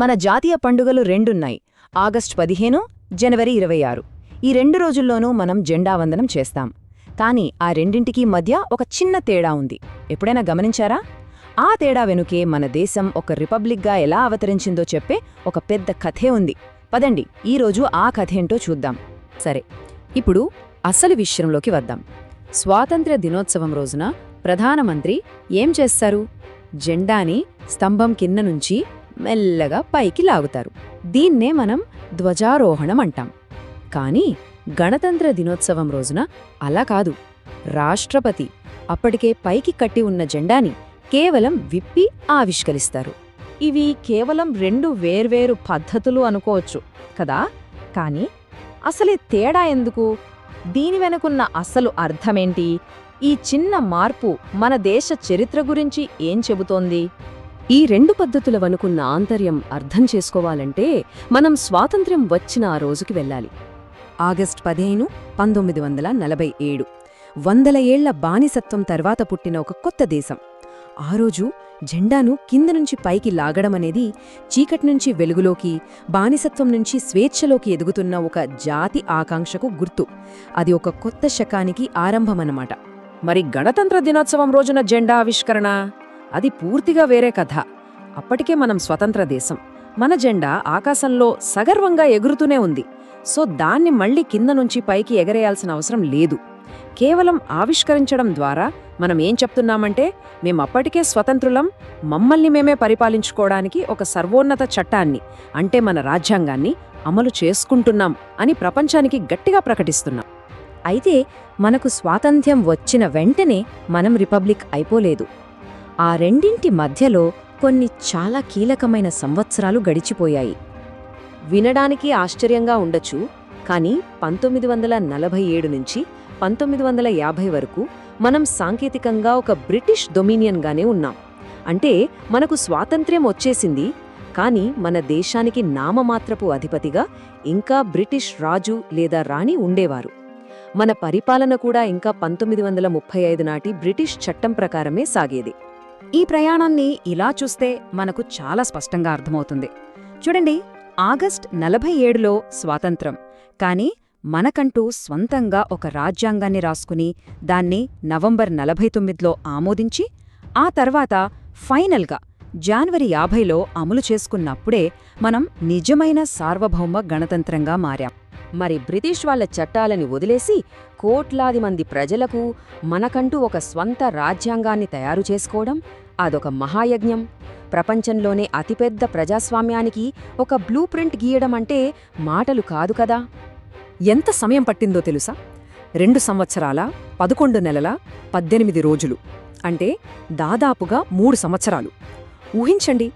మన జాతీయ పండుగలు రెండున్నాయి. ఆగస్టు 15, జనవరి 26. ఈ 2 రోజుల్లోనూ మనం జెండా వందనం చేస్తాం. కానీ ఆ రెండింటికీ మధ్య ఒక చిన్న తేడా ఉంది. ఎప్పుడైనా గమనించారా? ఆ తేడా వెనుకే మన దేశం ఒక రిపబ్లిక్గా ఎలా అవతరించిందో చెప్పే ఒక పెద్ద కథే ఉంది. పదండి, ఈరోజు ఆ కథేంటో చూద్దాం. సరే, ఇప్పుడు అసలు విషయంలోకి వద్దాం. స్వాతంత్ర్య దినోత్సవం రోజున ప్రధానమంత్రి ఏం చేస్తారు? జెండాని స్తంభం కింద నుంచి మెల్లగా పైకి లాగుతారు. దీన్నే మనం ధ్వజారోహణం అంటాం. కానీ గణతంత్ర దినోత్సవం రోజున అలా కాదు. రాష్ట్రపతి అప్పటికే పైకి కట్టి ఉన్న జెండాని కేవలం విప్పి ఆవిష్కరిస్తారు. ఇవి కేవలం 2 వేర్వేరు పద్ధతులు అనుకోవచ్చు కదా. కానీ అసలే తేడా ఎందుకు? దీని వెనుకున్న అసలు అర్థమేంటి? ఈ చిన్న మార్పు మన దేశ చరిత్ర గురించి ఏం చెబుతోంది? ఈ 2 పద్ధతుల వనుకున్న ఆంతర్యం అర్థం చేసుకోవాలంటే మనం స్వాతంత్ర్యం వచ్చిన ఆ రోజుకి వెళ్ళాలి. ఆగస్టు 15, 1947. 100 ఏళ్ల బానిసత్వం తర్వాత పుట్టిన ఒక కొత్త దేశం. ఆ రోజు జెండాను కింద నుంచి పైకి లాగడమనేది చీకటి నుంచి వెలుగులోకి, బానిసత్వం నుంచి స్వేచ్ఛలోకి ఎదుగుతున్న ఒక జాతి ఆకాంక్షకు గుర్తు. అది ఒక కొత్త శకానికి ఆరంభమన్నమాట. మరి గణతంత్ర దినోత్సవం రోజున జెండా ఆవిష్కరణ? అది పూర్తిగా వేరే కథ. అప్పటికే మనం స్వతంత్ర దేశం. మన జెండా ఆకాశంలో సగర్వంగా ఎగురుతూనే ఉంది. సో దాన్ని మళ్లీ కింద నుంచి పైకి ఎగరేయాల్సిన అవసరం లేదు. కేవలం ఆవిష్కరించడం ద్వారా మనం ఏం చెప్తున్నామంటే, మేమప్పటికే స్వతంత్రులం, మమ్మల్ని మేమే పరిపాలించుకోవడానికి ఒక సర్వోన్నత చట్టాన్ని, అంటే మన రాజ్యాంగాన్ని అమలు చేసుకుంటున్నాం అని ప్రపంచానికి గట్టిగా ప్రకటిస్తున్నాం. అయితే మనకు స్వాతంత్ర్యం వచ్చిన వెంటనే మనం రిపబ్లిక్ అయిపోలేదు. ఆ రెండింటి మధ్యలో కొన్ని చాలా కీలకమైన సంవత్సరాలు గడిచిపోయాయి. వినడానికి ఆశ్చర్యంగా ఉండొచ్చు, కానీ 1947 నుంచి 1950 వరకు మనం సాంకేతికంగా ఒక బ్రిటిష్ డొమినియన్గానే ఉన్నాం. అంటే మనకు స్వాతంత్ర్యం వచ్చేసింది, కానీ మన దేశానికి నామమాత్రపు అధిపతిగా ఇంకా బ్రిటిష్ రాజు లేదా రాణి ఉండేవారు. మన పరిపాలన కూడా ఇంకా 1935 నాటి బ్రిటిష్ చట్టం ప్రకారమే సాగేది. ఈ ప్రయాణాన్ని ఇలా చూస్తే మనకు చాలా స్పష్టంగా అర్థమవుతుంది. చూడండి, ఆగస్టు 47లో స్వాతంత్రం, కానీ మనకంటూ స్వంతంగా ఒక రాజ్యాంగాన్ని రాసుకుని దాన్ని నవంబర్ 49లో ఆమోదించి ఆ తర్వాత ఫైనల్గా జనవరి 50లో అమలు చేసుకున్నప్పుడే మనం నిజమైన సార్వభౌమ గణతంత్రంగా మారాం. మరి బ్రిటిష్ వాళ్ల చట్టాలని వదిలేసి కోట్లాది మంది ప్రజలకు మనకంటూ ఒక స్వంత రాజ్యాంగాన్ని తయారు చేసుకోవడం, అదొక మహాయజ్ఞం. ప్రపంచంలోనే అతిపెద్ద ప్రజాస్వామ్యానికి ఒక బ్లూ ప్రింట్ గీయడం అంటే మాటలు కాదు కదా. ఎంత సమయం పట్టిందో తెలుసా? 2 సంవత్సరాల 11 నెలల 18 రోజులు, అంటే దాదాపుగా 3 సంవత్సరాలు. ఊహించండి,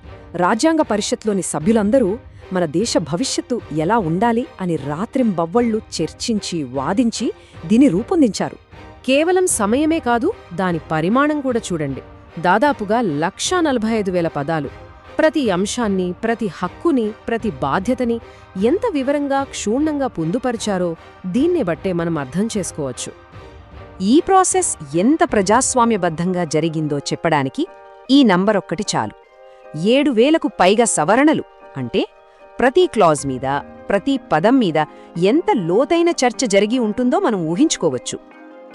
రాజ్యాంగ పరిషత్లోని సభ్యులందరూ మన దేశ భవిష్యత్తు ఎలా ఉండాలి అని రాత్రింబవ్వళ్లు చర్చించి వాదించి దీన్ని రూపొందించారు. కేవలం సమయమే కాదు, దాని పరిమాణం కూడా చూడండి. దాదాపుగా 1,45,000 పదాలు. ప్రతి అంశాన్ని, ప్రతి హక్కుని, ప్రతి బాధ్యతని ఎంత వివరంగా, క్షుణ్ణంగా పొందుపరిచారో దీన్నే బట్టే మనం అర్థం చేసుకోవచ్చు. ఈ ప్రాసెస్ ఎంత ప్రజాస్వామ్యబద్ధంగా జరిగిందో చెప్పడానికి ఈ నంబర్ ఒక్కటి చాలు. 7,000కు పైగా సవరణలు. అంటే ప్రతి క్లాజ్ మీద, ప్రతి పదం మీద ఎంత లోతైన చర్చ జరిగి ఉంటుందో మనం ఊహించుకోవచ్చు.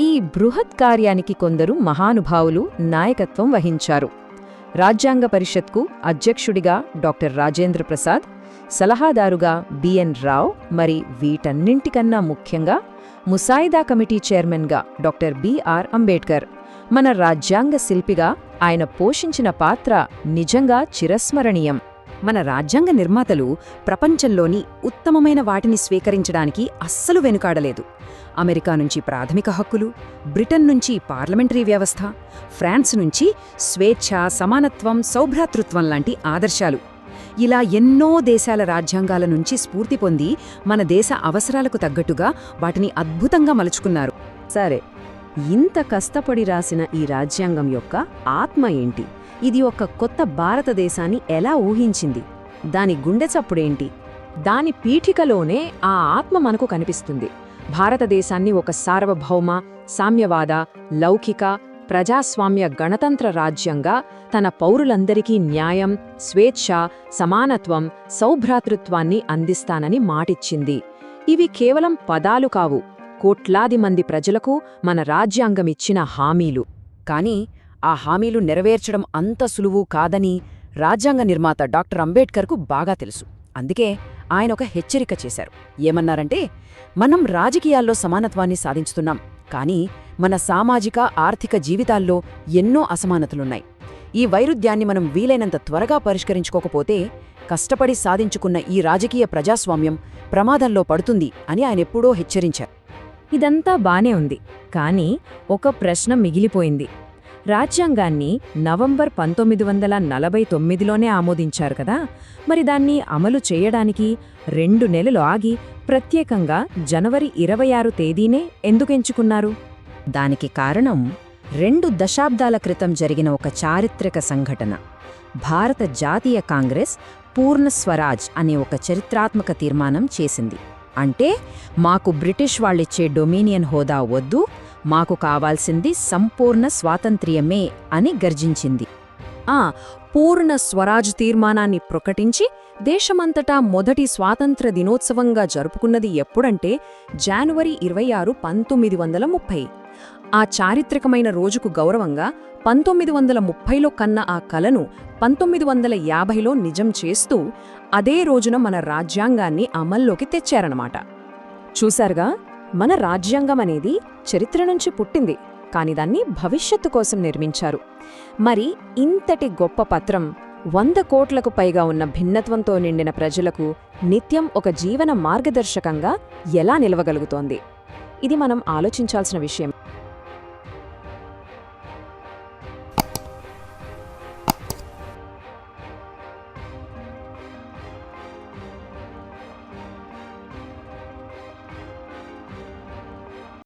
ఈ బృహత్ కార్యానికి కొందరు మహానుభావులు నాయకత్వం వహించారు. రాజ్యాంగ పరిషత్కు అధ్యక్షుడిగా డాక్టర్ రాజేంద్ర ప్రసాద్, సలహాదారుగా బిఎన్ రావ్, మరి వీటన్నింటికన్నా ముఖ్యంగా ముసాయిదా కమిటీ చైర్మన్గా డాక్టర్ బిఆర్ అంబేడ్కర్. మన రాజ్యాంగ శిల్పిగా ఆయన పోషించిన పాత్ర నిజంగా చిరస్మరణీయం. మన రాజ్యాంగ నిర్మాతలు ప్రపంచంలోని ఉత్తమమైన వాటిని స్వీకరించడానికి అస్సలు వెనుకాడలేదు. అమెరికా నుంచి ప్రాథమిక హక్కులు, బ్రిటన్ నుంచి పార్లమెంటరీ వ్యవస్థ, ఫ్రాన్స్ నుంచి స్వేచ్ఛ, సమానత్వం, సౌభ్రాతృత్వం లాంటి ఆదర్శాలు. ఇలా ఎన్నో దేశాల రాజ్యాంగాల నుంచి స్ఫూర్తి పొంది మన దేశ అవసరాలకు తగ్గట్టుగా వాటిని అద్భుతంగా మలుచుకున్నారు. సరే, ఇంత కష్టపడి రాసిన ఈ రాజ్యాంగం యొక్క ఆత్మ ఏంటి? ఇది ఒక కొత్త భారతదేశాన్ని ఎలా ఊహించింది? దాని గుండె చప్పుడేంటి? దాని పీఠికలోనే ఆ ఆత్మ మనకు కనిపిస్తుంది. భారతదేశాన్ని ఒక సార్వభౌమ, సామ్యవాద, లౌకిక, ప్రజాస్వామ్య గణతంత్ర రాజ్యంగా తన పౌరులందరికీ న్యాయం, స్వేచ్ఛ, సమానత్వం, సౌభ్రాతృత్వాన్ని అందిస్తానని మాటిచ్చింది. ఇవి కేవలం పదాలు కావు, కోట్లాది మంది ప్రజలకు మన రాజ్యాంగమిచ్చిన హామీలు. కానీ ఆ హామీలు నెరవేర్చడం అంత సులువు కాదని రాజ్యాంగ నిర్మాత డాక్టర్ అంబేడ్కర్కు బాగా తెలుసు. అందుకే ఆయన ఒక హెచ్చరిక చేశారు. ఏమన్నారంటే, మనం రాజకీయాల్లో సమానత్వాన్ని సాధించుతున్నాం, కానీ మన సామాజిక, ఆర్థిక జీవితాల్లో ఎన్నో అసమానతలున్నాయి. ఈ వైరుధ్యాన్ని మనం వీలైనంత త్వరగా పరిష్కరించుకోకపోతే కష్టపడి సాధించుకున్న ఈ రాజకీయ ప్రజాస్వామ్యం ప్రమాదంలో పడుతుంది అని ఆయనెప్పుడో హెచ్చరించారు. ఇదంతా బానే ఉంది, కానీ ఒక ప్రశ్న మిగిలిపోయింది. రాజ్యాంగాన్ని నవంబర్ 1949లోనే ఆమోదించారు కదా, మరి దాన్ని అమలు చేయడానికి 2 నెలలు ఆగి ప్రత్యేకంగా జనవరి 26 తేదీనే ఎందుకెంచుకున్నారు? దానికి కారణం 2 దశాబ్దాల క్రితం జరిగిన ఒక చారిత్రక సంఘటన. భారత జాతీయ కాంగ్రెస్ పూర్ణ స్వరాజ్ అనే ఒక చరిత్రాత్మక తీర్మానం చేసింది. అంటే మాకు బ్రిటిష్ వాళ్ళిచ్చే డొమినియన్ హోదా వద్దు, మాకు కావాల్సింది సంపూర్ణ స్వాతంత్ర్యమే అని గర్జించింది. పూర్ణ స్వరాజ్ తీర్మానాన్ని ప్రకటించి దేశమంతటా మొదటి స్వాతంత్ర దినోత్సవంగా జరుపుకున్నది ఎప్పుడంటే జనవరి 26, 1930. ఆ చారిత్రకమైన రోజుకు గౌరవంగా 1930లో కన్న ఆ కలను 1950లో నిజం చేస్తూ అదే రోజున మన రాజ్యాంగాన్ని అమల్లోకి తెచ్చారన్నమాట. చూశారుగా, మన రాజ్యాంగం అనేది చరిత్ర నుంచి పుట్టింది, కాని దాన్ని భవిష్యత్తు కోసం నిర్మించారు. మరి ఇంతటి గొప్ప పత్రం 100 కోట్లకు పైగా ఉన్న భిన్నత్వంతో నిండిన ప్రజలకు నిత్యం ఒక జీవన మార్గదర్శకంగా ఎలా నిలవగలుగుతోంది? ఇది మనం ఆలోచించాల్సిన విషయం.